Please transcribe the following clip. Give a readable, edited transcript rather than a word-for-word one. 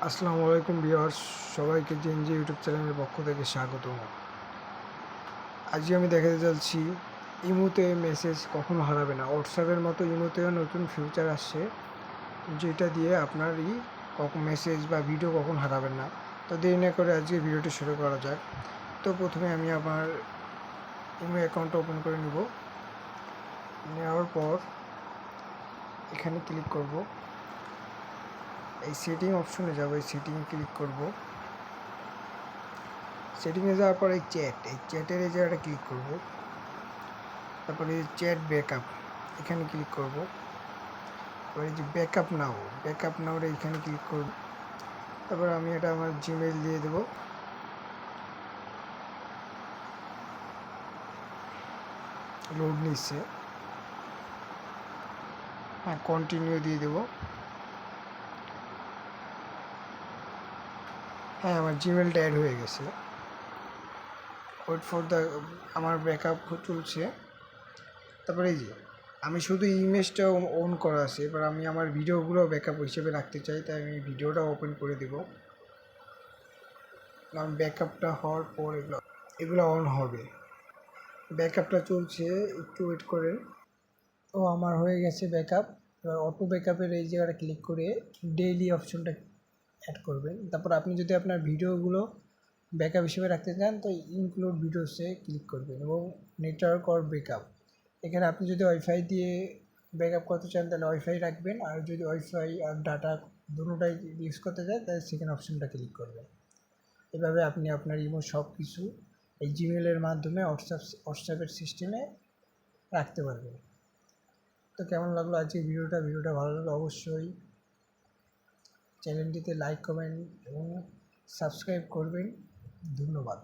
আসসালামু আলাইকুম ভিউয়ার্স, সবাইকে জেনজি ইউটিউব চ্যানেলের পক্ষ থেকে স্বাগতম। আজকে আমি দেখাতে যাচ্ছি ইমোতে মেসেজ কখনো হারাবে না। হোয়াটসঅ্যাপের মতো ইমোতেও নতুন ফিউচার আসছে, যেটা দিয়ে আপনারই মেসেজ বা ভিডিও কখনো হারাবেন না। তো দেরি না করে আজকে ভিডিওটি শুরু করা যাক। তো প্রথমে আমি আমার ইমো অ্যাকাউন্টটা ওপেন করে নেব। নেওয়ার পর এখানে ক্লিক করব, এই সেটিং অপশনে যাব, এই সেটিংয়ে ক্লিক করব। সেটিংয়ে যাওয়ার পর এই চ্যাটের এই জায়গাটা ক্লিক করব। তারপরে চ্যাট ব্যাকআপ এখানে ক্লিক করব। তারপরে এই যে ব্যাকআপ নাওর এইখানে ক্লিক করব। তারপর আমি এটা আমার জিমেইল দিয়ে দেব। লোড নিচ্ছে, হ্যাঁ কন্টিনিউ দিয়ে দেব। হ্যাঁ আমার জিমেলটা অ্যাড হয়ে গেছে। ওয়েট ফর দ্য, আমার ব্যাকআপ চলছে। তারপরে এই যে আমি শুধু ইমেজটা অন করা আছে, এবার আমি আমার ভিডিওগুলো ব্যাকআপ হিসেবে রাখতে চাই, তাই আমি ভিডিওটা ওপেন করে দেব। কারণ ব্যাকআপটা হওয়ার পর এগুলো অন হবে। ব্যাকআপটা চলছে, একটু ওয়েট করেন। তো আমার হয়ে গেছে ব্যাকআপ। এবার অটো ব্যাকআপের এই জায়গাটা ক্লিক করে ডেইলি অপশনটা অ্যাড করবেন। তারপর আপনি যদি আপনার ভিডিওগুলো ব্যাকআপ হিসেবে রাখতে চান তো ইনক্লুড ভিডিওসে ক্লিক করবেন এবং নেটওয়ার্ক অর ব্যাকআপ, এখানে আপনি যদি ওয়াইফাই দিয়ে ব্যাকআপ করতে চান তাহলে ওয়াইফাই রাখবেন, আর যদি ওয়াইফাই আর ডাটা দুটোটাই ইউজ করতে চান তাহলে সেকেন্ড অপশনটা ক্লিক করবেন। এভাবে আপনি আপনার ইমো সব কিছু এই জিমেলের মাধ্যমে হোয়াটসঅ্যাপের সিস্টেমে রাখতে পারবেন। তো কেমন লাগলো আজকে ভিডিওটা ভালো লাগলে অবশ্যই চ্যানেলটিতে লাইক, কমেন্ট এবং সাবস্ক্রাইব করবেন। ধন্যবাদ।